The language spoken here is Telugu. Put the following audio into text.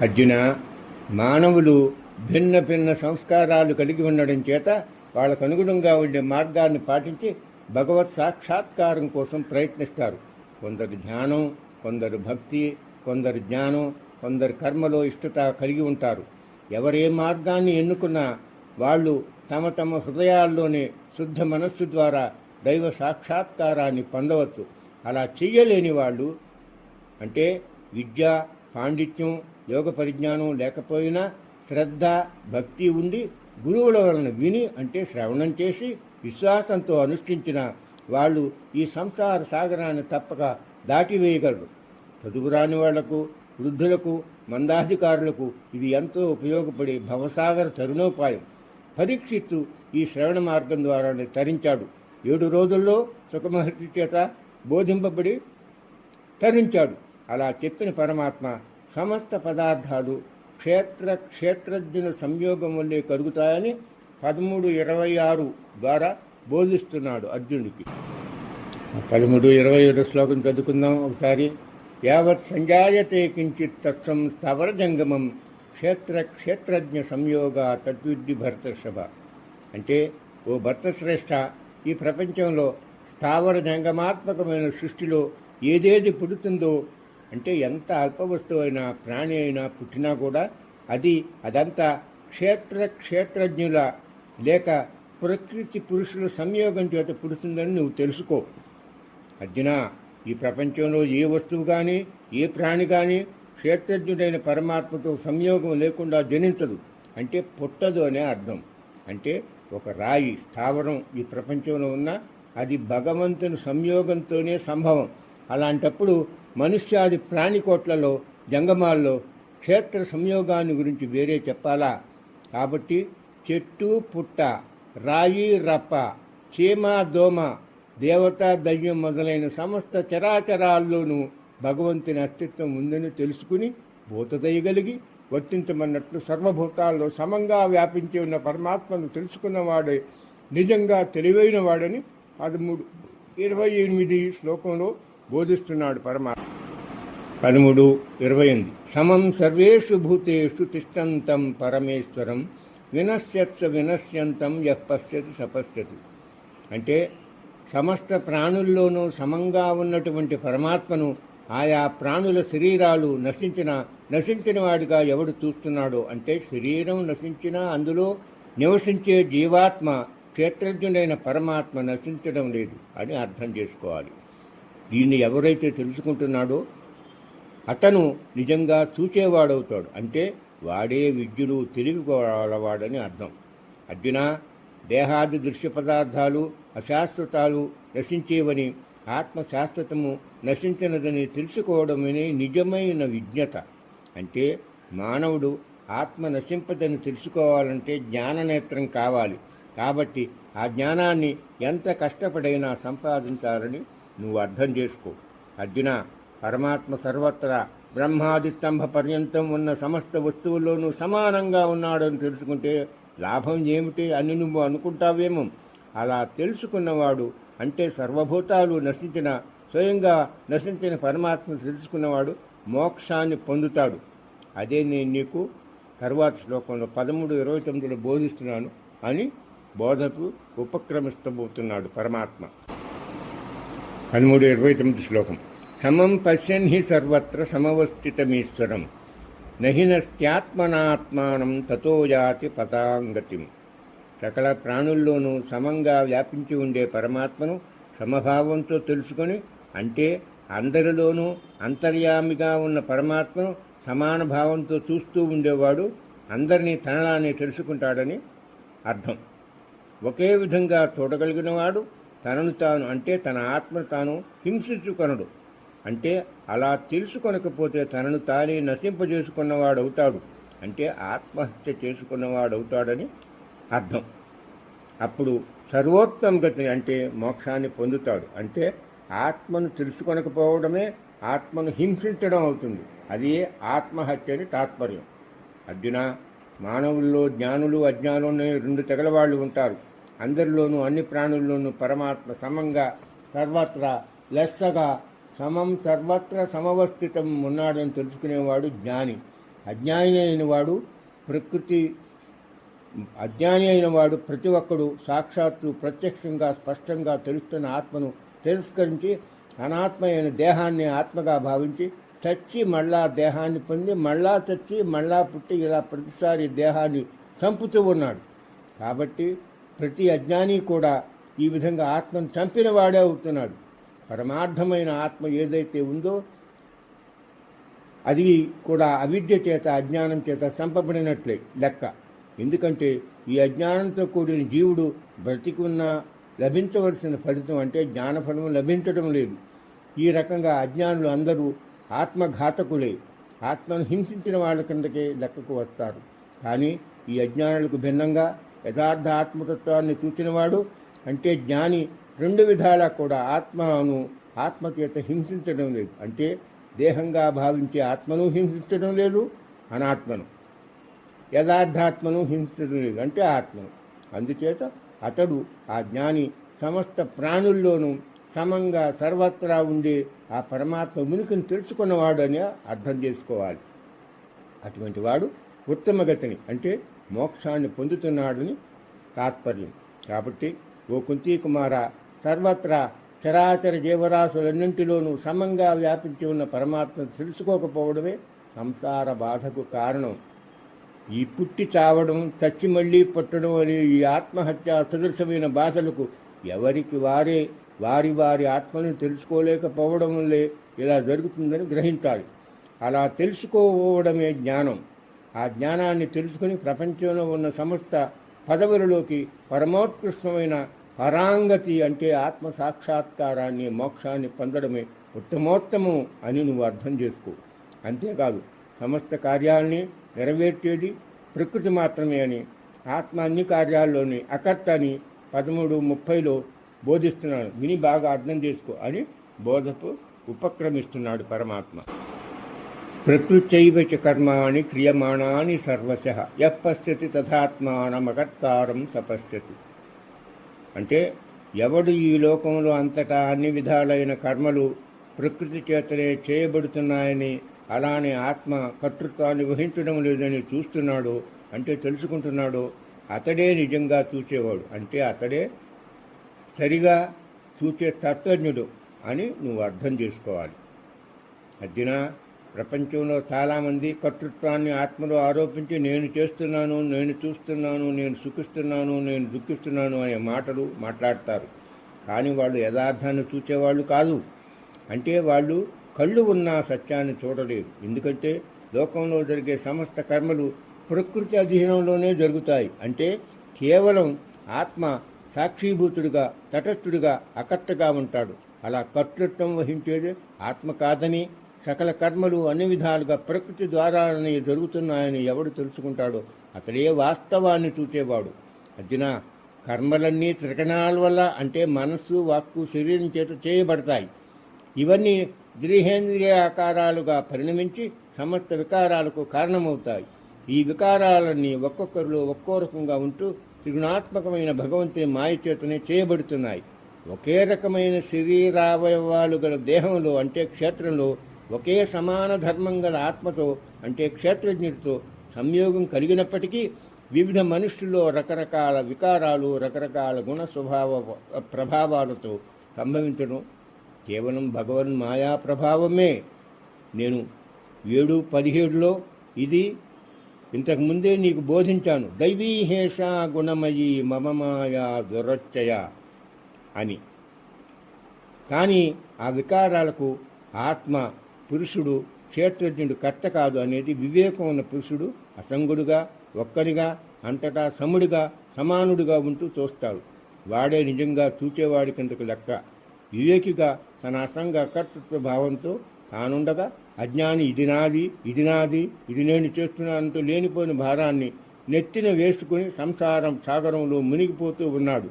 అర్జున, మానవులు భిన్న భిన్న సంస్కారాలు కలిగి ఉండడం చేత వాళ్ళకు అనుగుణంగా ఉండే మార్గాన్ని పాటించి భగవత్ సాక్షాత్కారం కోసం ప్రయత్నిస్తారు. కొందరు ధ్యానం, కొందరు భక్తి, కొందరు జ్ఞానం, కొందరు కర్మలో ఇష్టత కలిగి ఉంటారు. ఎవరే మార్గాన్ని ఎన్నుకున్నా వాళ్ళు తమ తమ హృదయాల్లోని శుద్ధ మనస్సు ద్వారా దైవ సాక్షాత్కారాన్ని పొందవచ్చు. అలా చెయ్యలేని వాళ్ళు, అంటే విద్య, పాండిత్యం, యోగ పరిజ్ఞానం లేకపోయినా శ్రద్ధ, భక్తి ఉండి గురువుల వలన విని, అంటే శ్రవణం చేసి విశ్వాసంతో అనుష్ఠించిన వాళ్ళు ఈ సంసార సాగరాన్ని తప్పక దాటివేయగలరు. చదువురాని వాళ్లకు, వృద్ధులకు, మందాధికారులకు ఇది ఎంతో ఉపయోగపడే భవసాగర తరుణోపాయం. పరీక్షిత్తు ఈ శ్రవణ మార్గం ద్వారానే తరించాడు. 7 రోజుల్లో సుఖమహర్షి చేత బోధింపబడి తరించాడు. అలా చెప్పిన పరమాత్మ సమస్త పదార్థాలు క్షేత్రజ్ఞుల సంయోగం వల్లే కలుగుతాయని 13:26 ద్వారా బోధిస్తున్నాడు అర్జునుడికి. 13:27 శ్లోకం చదువుకుందాం ఒకసారి. యావత్ సంజాయతే కించిత్ తత్సం స్థవర జంగమం క్షేత్రజ్ఞ సంయోగ తద్విద్ది భరతర్షభ. అంటే, ఓ భరతశ్రేష్ఠ, ఈ ప్రపంచంలో స్థావర జంగమాత్మకమైన సృష్టిలో ఏదేది పుడుతుందో, అంటే ఎంత అల్పవస్తువు అయినా, ప్రాణి అయినా పుట్టినా కూడా అదంతా క్షేత్రజ్ఞుల లేక ప్రకృతి పురుషుల సంయోగం చేత పుడుతుందని నువ్వు తెలుసుకో. అర్జున, ఈ ప్రపంచంలో ఏ వస్తువు కానీ, ఏ ప్రాణి కానీ క్షేత్రజ్ఞుడైన పరమాత్మతో సంయోగం లేకుండా జనించదు, అంటే పుట్టదు అనే అర్థం. అంటే ఒక రాయి, స్థావరం ఈ ప్రపంచంలో ఉన్న అది భగవంతుని సంయోగంతోనే సంభవం. అలాంటప్పుడు మనుష్యాది ప్రాణికోట్లలో, జంగమాల్లో క్షేత్ర సంయోగాన్ని గురించి వేరే చెప్పాలా? కాబట్టి చెట్టు, పుట్ట, రాయి, రప్ప, చీమ, దోమ, దేవత, దయ్యం మొదలైన సమస్త చరాచరాల్లోనూ భగవంతుని అస్తిత్వం ఉందని తెలుసుకుని భూతదయగలిగి వర్తించమన్నట్లు సర్వభూతాల్లో సమంగా వ్యాపించి ఉన్న పరమాత్మను తెలుసుకున్నవాడే నిజంగా తెలివైన వాడని 13:28 శ్లోకంలో బోధిస్తున్నాడు పరమాత్మ. 13:28 సమం సర్వేషు భూతేషు తిష్టంతం పరమేశ్వరం వినశ్యంతం యః పశ్యతి సపశ్యతి. అంటే సమస్త ప్రాణుల్లోనూ సమంగా ఉన్నటువంటి పరమాత్మను ఆయా ప్రాణుల శరీరాలు నశించిన వాడిగా ఎవడు చూస్తున్నాడో, అంటే శరీరం నశించినా అందులో నివసించే జీవాత్మ క్షేత్రజ్ఞుడైన పరమాత్మ నశించడం లేదు అని అర్థం చేసుకోవాలి. దీన్ని ఎవరైతే తెలుసుకుంటున్నాడో అతను నిజంగా చూచేవాడవుతాడు, అంటే వాడే విద్యులు తెలివిగలవాడని అర్థం. అర్జున, దేహాది దృశ్య పదార్థాలు అశాశ్వతాలు నశించేవని, ఆత్మ శాశ్వతము నశించినదని తెలుసుకోవడమనే నిజమైన విజ్ఞత. అంటే మానవుడు ఆత్మ నశింపదని తెలుసుకోవాలంటే జ్ఞాననేత్రం కావాలి. కాబట్టి ఆ జ్ఞానాన్ని ఎంత కష్టపడైనా సంపాదించాలని నువ్వు అర్థం చేసుకో. అర్జున, పరమాత్మ సర్వత్రా బ్రహ్మాది స్తంభ పర్యంతం ఉన్న సమస్త వస్తువుల్లోనూ సమానంగా ఉన్నాడని తెలుసుకుంటే లాభం ఏమిటి అని నువ్వు అనుకుంటావేమో. అలా తెలుసుకున్నవాడు, అంటే సర్వభూతాలు స్వయంగా నశించిన పరమాత్మ తెలుసుకున్నవాడు మోక్షాన్ని పొందుతాడు. అదే నేను నీకు తరువాత శ్లోకంలో 13:29 బోధిస్తున్నాను అని బోధకు ఉపక్రమిస్తబోతున్నాడు పరమాత్మ. 13:29 శ్లోకం. సమం పశ్యన్ హి సర్వత్ర సమవస్థితమీశ్వరం నహినస్త్యాత్మనాత్మానం తతో యాతి పతాంగతిం. సకల ప్రాణుల్లోనూ సమంగా వ్యాపించి ఉండే పరమాత్మను సమభావంతో తెలుసుకొని, అంటే అందరిలోనూ అంతర్యామిగా ఉన్న పరమాత్మను సమాన భావంతో చూస్తూ ఉండేవాడు అందరినీ తనలానే తెలుసుకుంటాడని అర్థం. ఒకే విధంగా చూడగలిగినవాడు తనను తాను, అంటే తన ఆత్మను తాను హింసించుకొనడు. అంటే అలా తెలుసుకొనకపోతే తనను తానే నశింపజేసుకున్నవాడవుతాడు, అంటే ఆత్మహత్య చేసుకున్నవాడవుతాడని అర్థం. అప్పుడు సర్వోత్తమ గతి, అంటే మోక్షాన్ని పొందుతాడు. అంటే ఆత్మను తెలుసుకొనకపోవడమే ఆత్మను హింసించడం అవుతుంది. అది ఆత్మహత్య అని తాత్పర్యం. అర్జున, మానవుల్లో జ్ఞానులు, అజ్ఞానులు 2 తెగల వాళ్ళు ఉంటారు. అందరిలోనూ, అన్ని ప్రాణుల్లోనూ పరమాత్మ సమంగా సర్వత్రా లెస్సగా సర్వత్ర సమవస్థితం ఉన్నాడని తెలుసుకునేవాడు జ్ఞాని. అజ్ఞాని అయిన వాడు ప్రకృతి అజ్ఞాని అయిన వాడు ప్రతి ఒక్కడు సాక్షాత్తు ప్రత్యక్షంగా స్పష్టంగా తెలుస్తున్న ఆత్మను తిరస్కరించి అనాత్మ అయిన దేహాన్ని ఆత్మగా భావించి చచ్చి మళ్ళా దేహాన్ని పొంది మళ్ళా చచ్చి మళ్ళా పుట్టి ఇలా ప్రతిసారి దేహాన్ని చంపుతూ ఉన్నాడు. కాబట్టి ప్రతి అజ్ఞాని కూడా ఈ విధంగా ఆత్మను చంపిన వాడే అవుతున్నాడు. పరమార్థమైన ఆత్మ ఏదైతే ఉందో అది కూడా అవిద్య చేత అజ్ఞానం చేత చంపబడినట్లే లెక్క. ఎందుకంటే ఈ అజ్ఞానంతో కూడిన జీవుడు బ్రతికున్న లభించవలసిన ఫలితం అంటే జ్ఞానఫలం లభించడం లేదు. ఈ రకంగా అజ్ఞానులు అందరూ ఆత్మఘాతకులే, ఆత్మను హింసించిన వాళ్ళ కిందకే లెక్కకు వస్తారు. కానీ ఈ అజ్ఞానులకు భిన్నంగా యథార్థ ఆత్మతత్వాన్ని చూసినవాడు అంటే జ్ఞాని రెండు విధాలా కూడా ఆత్మచేత హింసించడం లేదు. అంటే దేహంగా భావించే ఆత్మను హింసించడం లేదు, అనాత్మను యథార్థాత్మను హింసించడం లేదు అంటే ఆత్మను. అందుచేత అతడు ఆ జ్ఞాని సమస్త ప్రాణుల్లోనూ సమంగా సర్వత్రా ఉండే ఆ పరమాత్మ ఉనికిని తెలుసుకున్నవాడు అని అర్థం చేసుకోవాలి. అటువంటి వాడు ఉత్తమగతిని అంటే మోక్షాన్ని పొందుతున్నాడని తాత్పర్యం. కాబట్టి ఓ కుంతీ కుమార, సర్వత్రా చరాచర జీవరాశులన్నింటిలోనూ సమంగా వ్యాపించి ఉన్న పరమాత్మను తెలుసుకోకపోవడమే సంసార బాధకు కారణం. ఈ పుట్టి చావడం, చచ్చి మళ్ళీ పుట్టడం అనే ఈ ఆత్మహత్య సదృశమైన బాధలకు ఎవరికి వారే వారి వారి ఆత్మను తెలుసుకోలేకపోవడం వల్లే ఇలా జరుగుతుందని గ్రహించాలి. అలా తెలుసుకోవడమే జ్ఞానం. ఆ జ్ఞానాన్ని తెలుసుకుని ప్రపంచంలో ఉన్న సమస్త పదవులలోకి పరమోత్కృష్టమైన పరాంగతి అంటే ఆత్మ సాక్షాత్కారాన్ని మోక్షాన్ని పొందడమే ఉత్తమోత్తమం అని నువ్వు అర్థం చేసుకో. అంతేకాదు సమస్త కార్యాలని నెరవేర్చేది ప్రకృతి మాత్రమే అని, ఆత్మ అన్ని కార్యాల్లోని అకర్త అని 13:30లో బోధిస్తున్నాడు. విని బాగా అర్థం చేసుకో అని బోధకు ఉపక్రమిస్తున్నాడు పరమాత్మ. ప్రకృత్యైవ చ కర్మాణి క్రియమాణాని సర్వశః యః పశ్యతి తథాత్మానమకర్తారం సపశ్యతి. అంటే ఎవడు ఈ లోకంలో అంతటా అన్ని విధాలైన కర్మలు ప్రకృతి చేతనే చేయబడుతున్నాయని, అలానే ఆత్మ కర్తృత్వాన్ని వహించడం లేదని చూస్తున్నాడు అంటే తెలుసుకుంటున్నాడు, అతడే నిజంగా చూచేవాడు. అంటే అతడే సరిగా చూచే తత్వజ్ఞుడు అని నువ్వు అర్థం చేసుకోవాలి. అర్జున, ప్రపంచంలో చాలామంది కర్తృత్వాన్ని ఆత్మలో ఆరోపించి నేను చేస్తున్నాను, నేను చూస్తున్నాను, నేను సుఖిస్తున్నాను, నేను దుఃఖిస్తున్నాను అనే మాటలు మాట్లాడతారు. కానీ వాళ్ళు యథార్థాన్ని చూచేవాళ్ళు కాదు. అంటే వాళ్ళు కళ్ళు ఉన్న సత్యాన్ని చూడలేరు. ఎందుకంటే లోకంలో జరిగే సమస్త కర్మలు ప్రకృతి అధీనంలోనే జరుగుతాయి. అంటే కేవలం ఆత్మ సాక్షిభూతుడిగా తటస్థుడిగా అకర్తగా ఉంటాడు. అలా కర్తృత్వం వహించేది ఆత్మ కాదని, సకల కర్మలు అన్ని విధాలుగా ప్రకృతి ద్వారానే జరుగుతున్నాయని ఎవడు తెలుసుకుంటాడో అతడే వాస్తవాన్ని చూచేవాడు. అర్జున, కర్మలన్నీ త్రికణాల వల్ల అంటే మనస్సు, వాక్కు, శరీరం చేత చేయబడతాయి. ఇవన్నీ దేహేంద్రియ ఆకారాలుగా పరిణమించి సమస్త వికారాలకు కారణమవుతాయి. ఈ వికారాలన్నీ ఒక్కొక్కరిలో ఒక్కో రకంగా ఉంటూ త్రిగుణాత్మకమైన భగవంతుని మాయ చేతనే చేయబడుతున్నాయి. ఒకే రకమైన శరీరావయవాలు గల దేహంలో అంటే క్షేత్రంలో ఒకే సమాన ధర్మం గల ఆత్మతో అంటే క్షేత్రజ్ఞుడితో సంయోగం కలిగినప్పటికీ వివిధ మనుషుల్లో రకరకాల వికారాలు, రకరకాల గుణ స్వభావ ప్రభావాలతో సంభవించడం కేవలం భగవన్ మాయా ప్రభావమే. నేను 7:17లో ఇది ఇంతకుముందే నీకు బోధించాను. దైవీహేష గుణమయీ మమ మాయా దురచ్చయ అని. కానీ ఆ వికారాలకు ఆత్మ పురుషుడు క్షేత్రజ్ఞుడు కర్త కాదు అనేది వివేకం ఉన్న పురుషుడు అసంగుడుగా, ఒక్కడిగా, అంతటా సముడిగా, సమానుడిగా ఉంటూ చూస్తాడు. వాడే నిజంగా చూచేవాడి కిందకు లెక్క. వివేకిగా తన అసంగ కర్తృత్వ భావంతో తానుండగా అజ్ఞాని ఇది నాది, ఇది నాది, ఇది నేను చేస్తున్నానంటూ లేనిపోయిన భారాన్ని నెత్తిన వేసుకుని సంసారం సాగరంలో మునిగిపోతూ ఉన్నాడు.